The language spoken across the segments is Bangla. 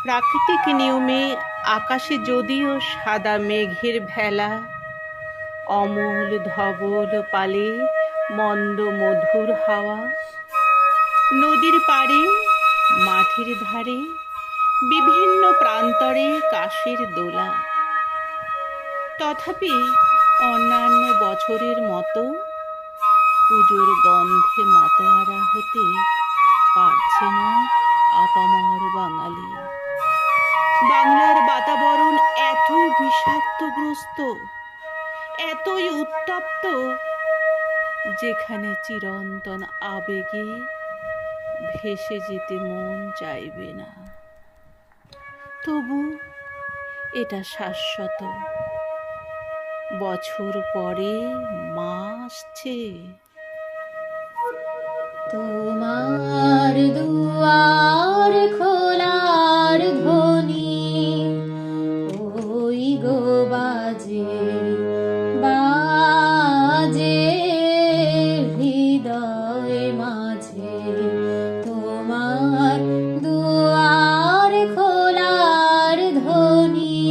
প্রাকৃতিক নিয়মে আকাশে যদিও সাদা মেঘের ভেলা, অমল ধবল পালে মন্দ মধুর হাওয়া, নদীর পাড়ে মাঠের ধারে বিভিন্ন প্রান্তরে কাশের দোলা, তথাপি অন্যান্য বছরের মতো পুজোর গন্ধে মাতোয়ারা হতে পারছে না আপামর বাঙালি। বাংলার বাতাবরণ এতই বিষাক্তগ্রস্ত, এতই উত্তপ্ত, যেখানে চিরন্তন আবেগে ভেসে যেতে মন চাইবে না। তবু এটা শাশ্বত, বছর পরে মা আসছে। তোমার দুয়ার খোলার ধ্বনি ওই গো বাজে বাজে হৃদয় মাঝে। তোমার দুয়ার খোলার ধ্বনি,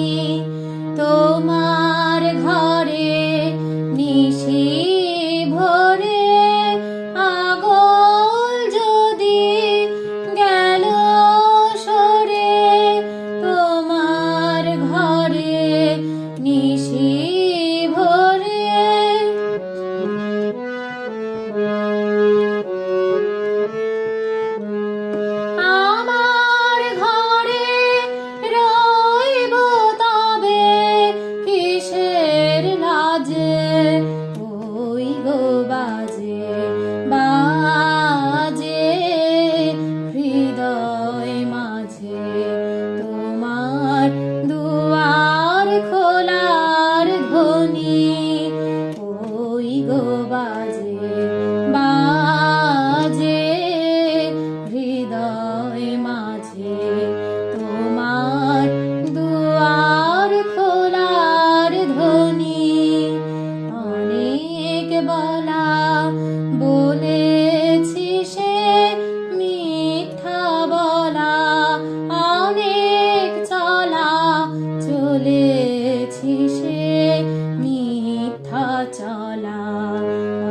তোমার ঘরে নিশি ভরে আগল যদি গেল সরে। তোমার ঘরে নিশি ভরে আমার ঘরে রইব তবে কিসের লাজে। ওই গো বাজে বাজে হৃদয় মাঝে। তোমার দুয়ার খোলার ধ্বনি ওই গো বাজে বাজে হৃদয় মাঝে। তোমার দুয়ার খোলার ধ্বনি অনেক বলা বলেছি সে মিথ্যা বলা, অনেক চলা চলেছি সে মিথ্যা চলা।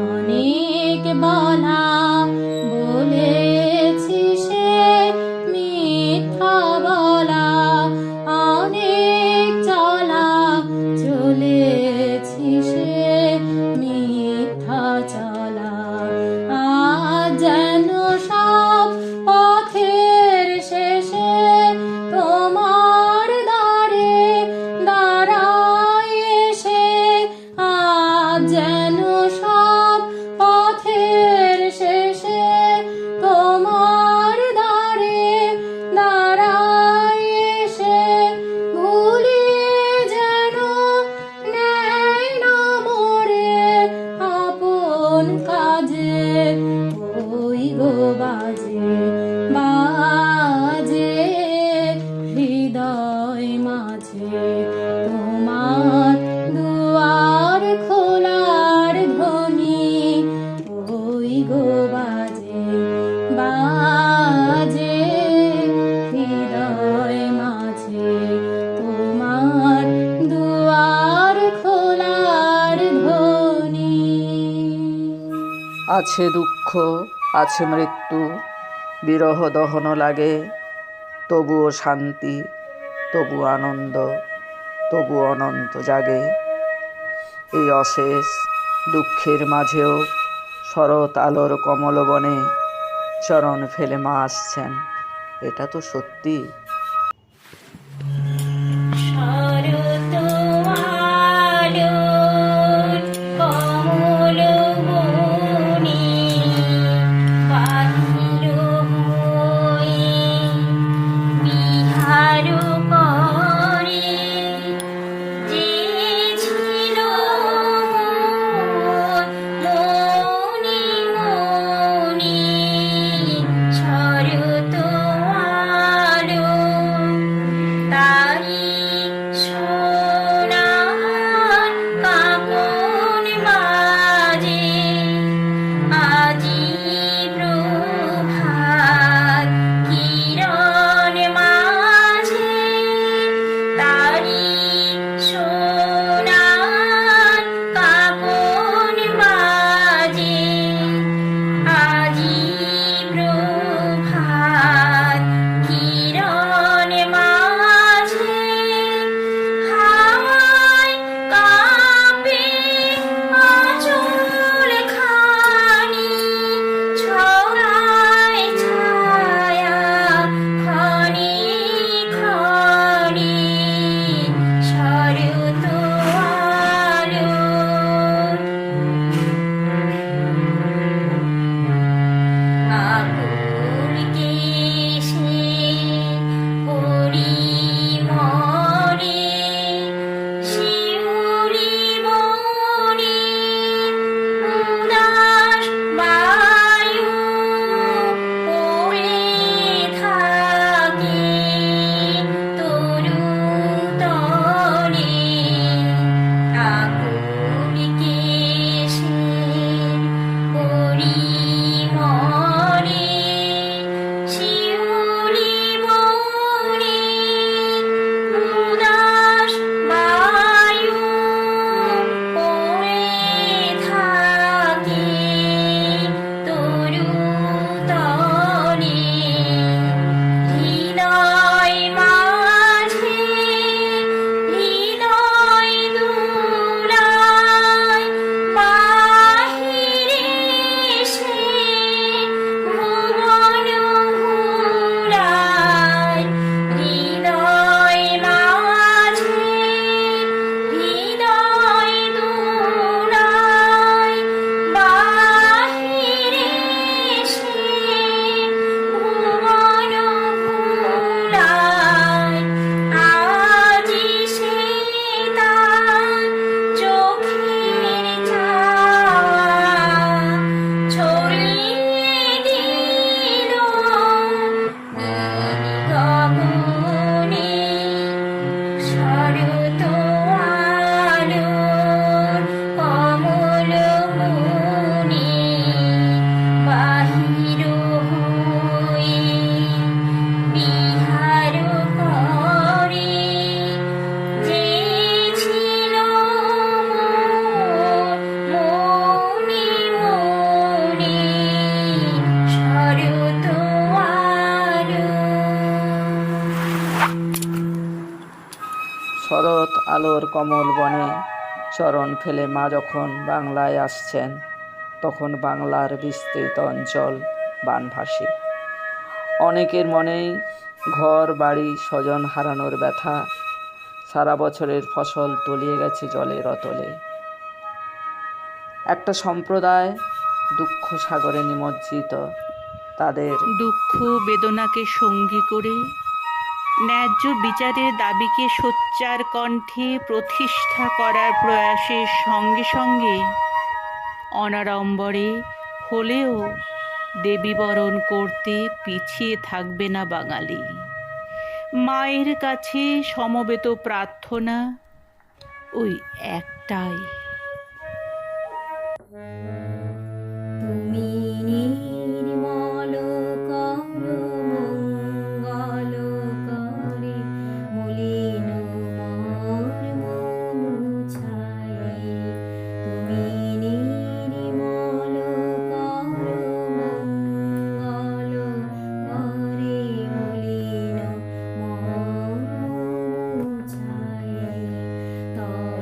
অনেক বলা বলেছি সে মিথ্যা বলা, অনেক চলা চলেছি সে মিথ্যা চলা। আজ যেন সব পথের শেষে তোমার দ্বারে দাঁড়ায় এসে। আজ যেন সব পথের শেষে তোমার দ্বারে দাঁড়ায় এসে। ভুলি যেন নেয় না মোরে আপন কাজে। ওই গো বাজে বাজে হৃদয় মাঝে। তোমার দুয়ার খোলার ধ্বনি ওই গো বাজে বাজে হৃদয় মাঝে। তোমার দুয়ার খোলার ধ্বনি। আছে দুঃখ, আছে মৃত্যু, বিরহ দহন লাগে, তবুও শান্তি, তবু আনন্দ, তবু অনন্ত জাগে। এই অশেষ দুঃখের মাঝেও শরৎ আলোর কমল বনে চরণ ফেলে মা আসছেন, এটা তো সত্যি। শরৎ আলোর কমল বনে বাহির হয়ে বিহার করে যে ছিল মোর মনে মনে। শরৎ আলো শরৎ আলোর কমল বনে চরণ ফেলে মা যখন বাংলায় আসছেন, তখন বাংলার বিস্তৃত অঞ্চল বানভাসী। অনেকের মনেই ঘর বাড়ি স্বজন হারানোর ব্যথা, সারা বছরের ফসল তলিয়ে গেছে জলের অতলে। একটা সম্প্রদায় দুঃখ সাগরে নিমজ্জিত, তাদের দুঃখ বেদনাকে সঙ্গী করে ন্যায্য বিচারের দাবিকে সোচ্চার কণ্ঠে প্রতিষ্ঠা করার প্রয়াসের সঙ্গে সঙ্গে অনাড়ম্বরে হলেও দেবীবরণ করতে পিছিয়ে থাকবে না বাঙালি। মায়ের কাছে সমবেত প্রার্থনা ওই একটাই, তুমি নির্মল করো মঙ্গল করে মলিন মর্ম মুছাই। তুমি নির্মল করো মঙ্গল করে মলিন মর্ম মুছাই। তব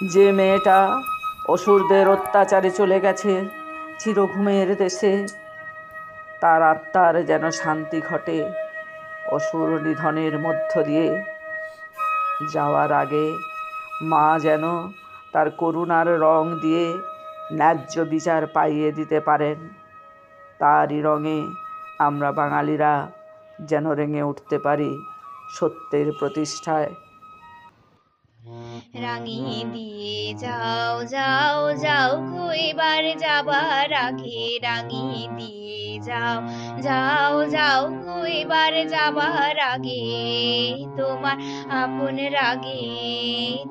যে মেয়েটা অসুরদের অত্যাচারে চলে গেছে চিরঘুমের দেশে, তার আত্মার যেন শান্তি ঘটে অসুর নিধনের মধ্য দিয়ে। যাওয়ার আগে মা যেন তার করুণার রং দিয়ে ন্যায্য বিচার পাইয়ে দিতে পারেন। তারই রঙে আমরা বাঙালিরা যেন রেঙে উঠতে পারি সত্যের প্রতিষ্ঠায়। রাঙিয়ে দিয়ে যাও যাও যাও গো এবার যাবার আগে, রাঙিয়ে দিয়ে যাও যাও যাও গো এবার যাবার আগে, তোমার আপন রাগে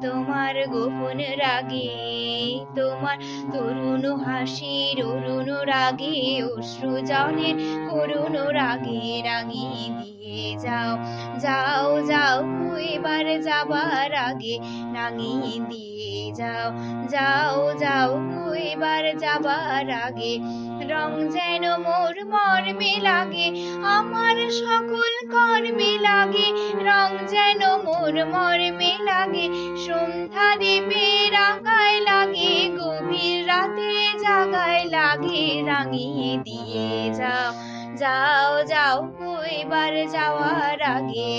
তোমার গোপন রাগে, তোমার তরুণ হাসির অরুণ রাগে অশ্রু জলের করুণ রাগে, রাঙিয়ে দিয়ে যাও যাও যাও গো এবার যাবার আগে, রাঙিয়ে দিয়ে যাও যাও যাও গো এবার যাবার আগে। রং যেন মোর মর্মে লাগে আমার সকল কর্মে লাগে, রং যেন মোর মর্মে লাগে সন্ধ্যা দেবে রাঙায় লাগে, গভীর রাতে জাগায় লাগে, রাঙিয়ে দিয়ে যাও যাও যাও গো এবার যাওয়ার আগে।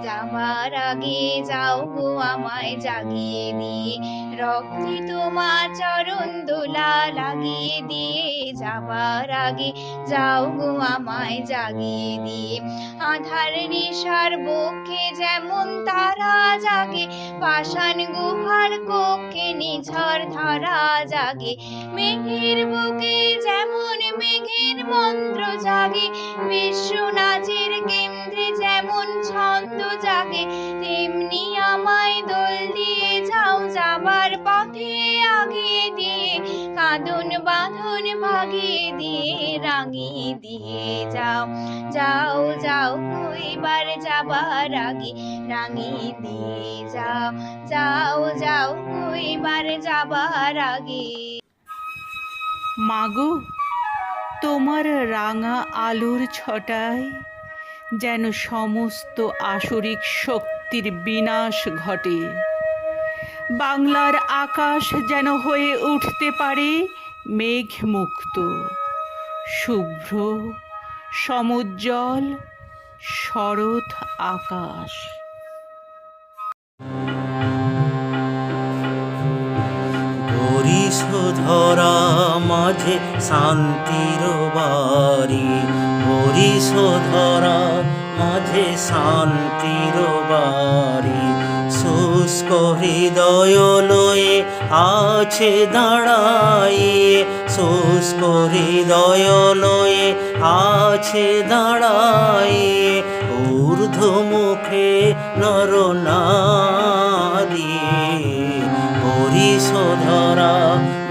যাবার আগে যাও গো আমায় জাগিয়ে দিয়ে, রক্তে তোমার চরণ দোলা লাগিয়ে দিয়ে, যাবার আগে যাও গো আমায় জাগিয়ে দিয়ে। আধার নিশার বক্ষে যেমন তারা জাগে, পাষাণ গুহার কক্ষে নিঝড় ধারা জাগে, মেঘের বুকে যেমন মেঘের মন্ত্র জাগে, বিশ্বনাচের কেন্দ্রে যেমন ছন্দ জাগে, তেমনি আমায় দোল দিয়ে যাও যাবার পথে আগিয়ে দিয়ে, কাঁদন বাঁধন ভাগিয়ে দিয়ে, রাঙিয়ে দিয়ে যাও যাও যাও এবার যাবার আগে, রাঙিয়ে দিয়ে যাও যাও যাও এবার যাবার আগে। মাগো, তোমার রাঙা আলোর ছটায় যেন সমস্ত আসরিক শক্তির বিনাশ ঘটে। বাংলার আকাশ যেন হয়ে উঠতে পারে মেঘমুক্ত, শুভ্র সমুজ্জ্বল শরৎ আকাশ। ধরা মাঝে শান্তির বাড়ি, হরিষ ধরা মাঝে শান্তির বাড়ি, শুষ্ক হৃদয় লয়ে আছে দাঁড়াইয়ে, শুষ্ক হৃদয় লয়ে আছে দাঁড়াইয়ে, ঊর্ধ্ব মুখে নর নারী, হরিষ ধরা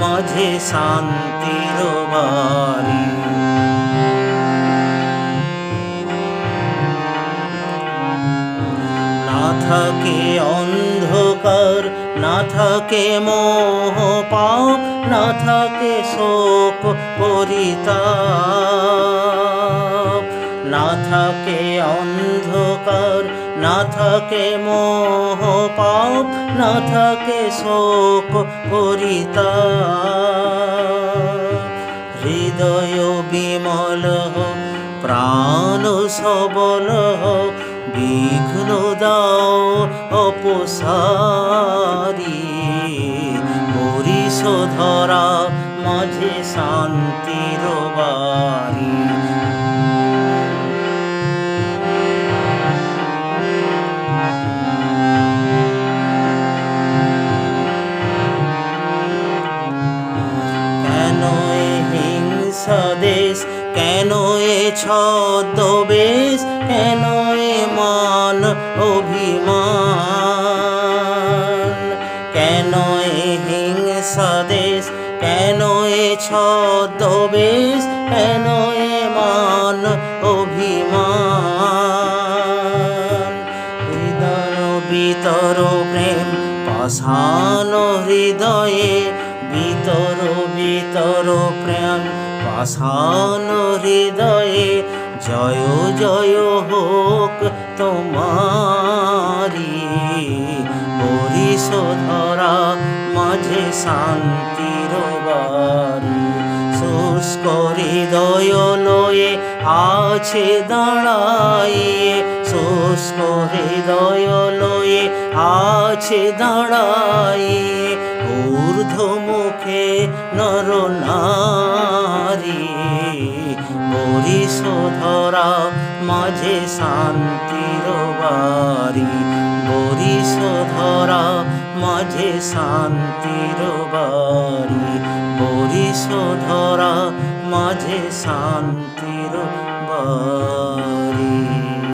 মাঝে শান্তির বাড়ি। না থাকে অন্ধকার, না থাকে মোহ পাপ, না থাকে শোক পরিতাপ, না থাকে অন্ধকার, না থাকে মোহ পাপ, না থাকে শোক পরিতাপ। হৃদয় বিমল হোক, প্রাণ সবল হোক, বিঘ্ন দাও অপসারি, হরিষ ধরা মাঝে শান্তির বাড়ি। দেশ কেন এ ছদ্মবেশ, কেন এ মান অভিমান, কেন এ হিংসা দেশ, কেন এ ছদ্মবেশ, কেন এ মান অভিমান। হৃদয় বিতর প্রেম পাষাণ হৃদয়ে, বিতর বিতর প্রেম পাষাণ হৃদয়ে, জয় জয় হোক তোমারি, বরিশধরা মাঝে শান্তির বাড়ি। শুষ্ক হৃদয় লয়ে আছে দাঁড়াইয়ে, শুষ্ক হৃদয় লয়ে আছে দাঁড়াইয়ে, ঊর্ধ্বমুখে নর নারী, বরিশধরা মাঝে শান্তির বাড়ি, বরিশধরা মাঝে শান্তির বাড়ি, বরিশধরা মাঝে শান্তির বাড়ি।